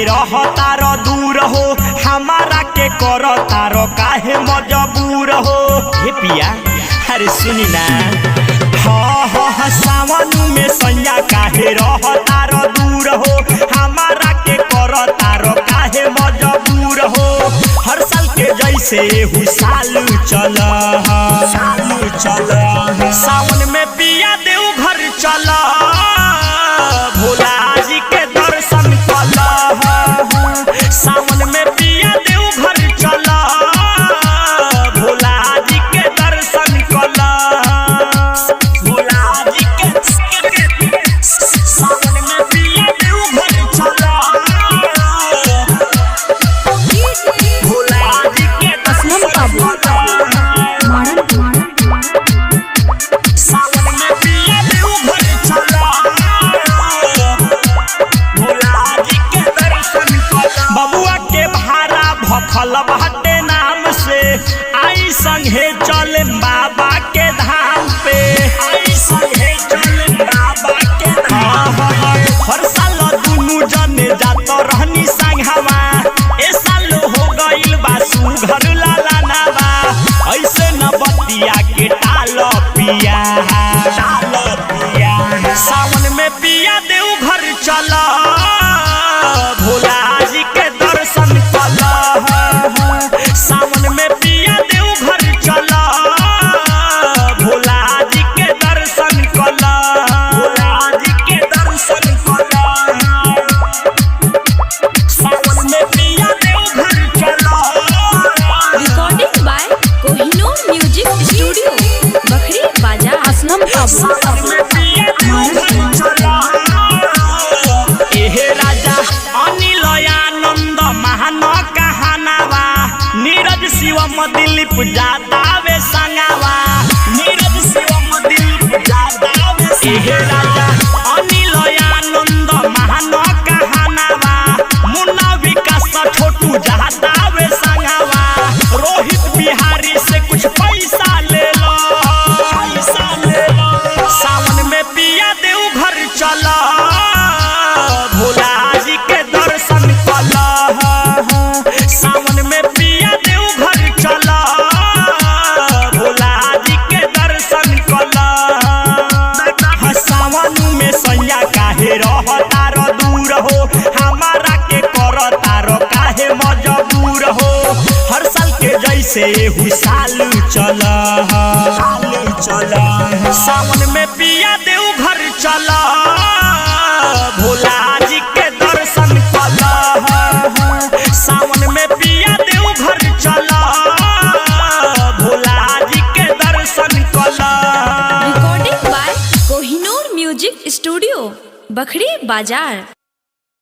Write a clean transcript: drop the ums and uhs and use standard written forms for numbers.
रहता रो दूर हो, हमारा के करता रो काहे मजबूर हो। हे पिया अरे सुनी ना, हाँ सावन में सैया काहे रहता रो दूर हो, हमारा के करता रो काहे मजबूर हो। हर साल के जैसे हु साल चल सावन में पिया देव घर चल, भोला जी के दर्शन कल। सावन में पिया देव घर चल, भोला जी के दर्शन कल। भोला जी के सावन में पिया देव घर चल, भोला जी के दर्शन कल। सावन में पिया देव घर चल, भोला जी के दर्शन कल। बबुआ के भाड़ा भखल बाटे नाम से, आई संगे चल बाबा के धाम पे। आई संगे चल बाबा के धाम। हर साल दुनू जने जात रहनी संगवा, ए साल हो गइल बा सुघर लाला नावा। ऐसे न बतिया के टाल पिया, सावन में पिया देव घर चल, भोला जी के दर्शन कल। सावन में पिया देव घर चल, भोला जी के दर्शन कल। भोला जी के दर्शन कल। सावन में पिया देव घर चल। Recording by Kohinoor music studio, Bakhri Bazar, Aslam सावन में पिया देव घर चल। एहे राजा अनिल आनंद महान कहानावा, नीरज शिवम दिलीप जातावे संगावा। नीरज शिवम दिलीप जातावे। एहे राजा अनिल आनंद महान कहानावा, मुन्ना विकास छोटू जातावे संगावा। रोहित बिहारी से कुछ पैसा ले लो, पैसा ले लो। सावन में पिया देव घर चल, भोला जी के दर्शन कल। सावन में पिया देव घर चल, भोला जी के दर्शन कल। सावन में सैया काहे रहता रो दूर हो, हमारा के करता रो काहे मजबूर हो। हर साल के जैसे हु साल चल, सावन में पिया देव घर चल, भोला जी के दर्शन कल। सावन में पिया देव घर चल, भोला जी के दर्शन कल। Recording by Kohinoor music studio, Bakhri बाजार।